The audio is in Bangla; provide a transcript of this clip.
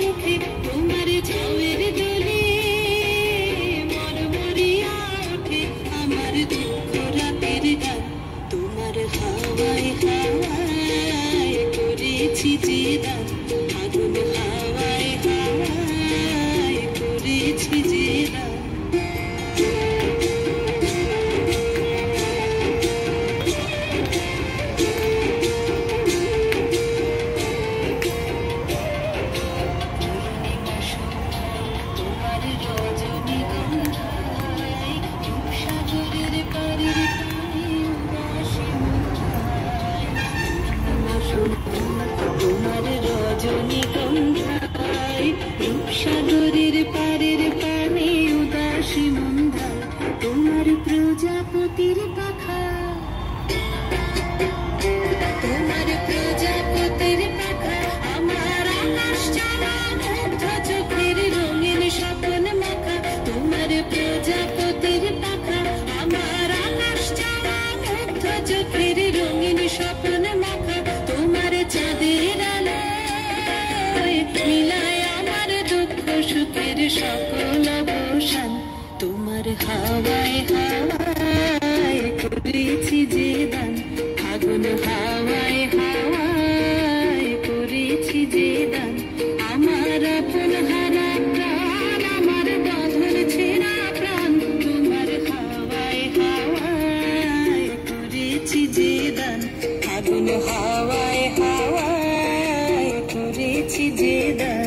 সুখে তোমার ঝাউয়ের দোলে মরমরিয়া ওঠে আমার দুঃখ রাতের গান তোমার হাওয়ায় হাওয়ায় করেছি যে দান আগুন হাওয়ায় হাওয়ায় করেছি যে দান তোমার রজনীগন্ধায় রূপসাগরের পারের পানে উদাসী মন্দার তোমার প্রজাপতির পাখা তোমার প্রজাপতির পাখা আমার আকাশ ছাড়া মুগ্ধ চোখের রঙিন স্বপ্ন মাখা তোমার প্রজাপতির পাখা আমার আকাশ ছাড়া মুগ্ধ চোখের রঙিন স্বপ্ন মাখা তোমার চাঁদের আলোয় মিলায় আমার দুঃখ সুখের সকল অবসান তোমার হাওয়ায় হাওয়ায় করেছি যে দান আগুন হাওয়ায় হাওয়ায় করেছি যে দান আমার আপন হারা প্রাণ আমার বাঁধন ছেঁড়া প্রাণ তোমার হাওয়ায় হাওয়ায় করেছি যে দান আগুন হাওয়ায় হাওয়ায় করেছি যে দান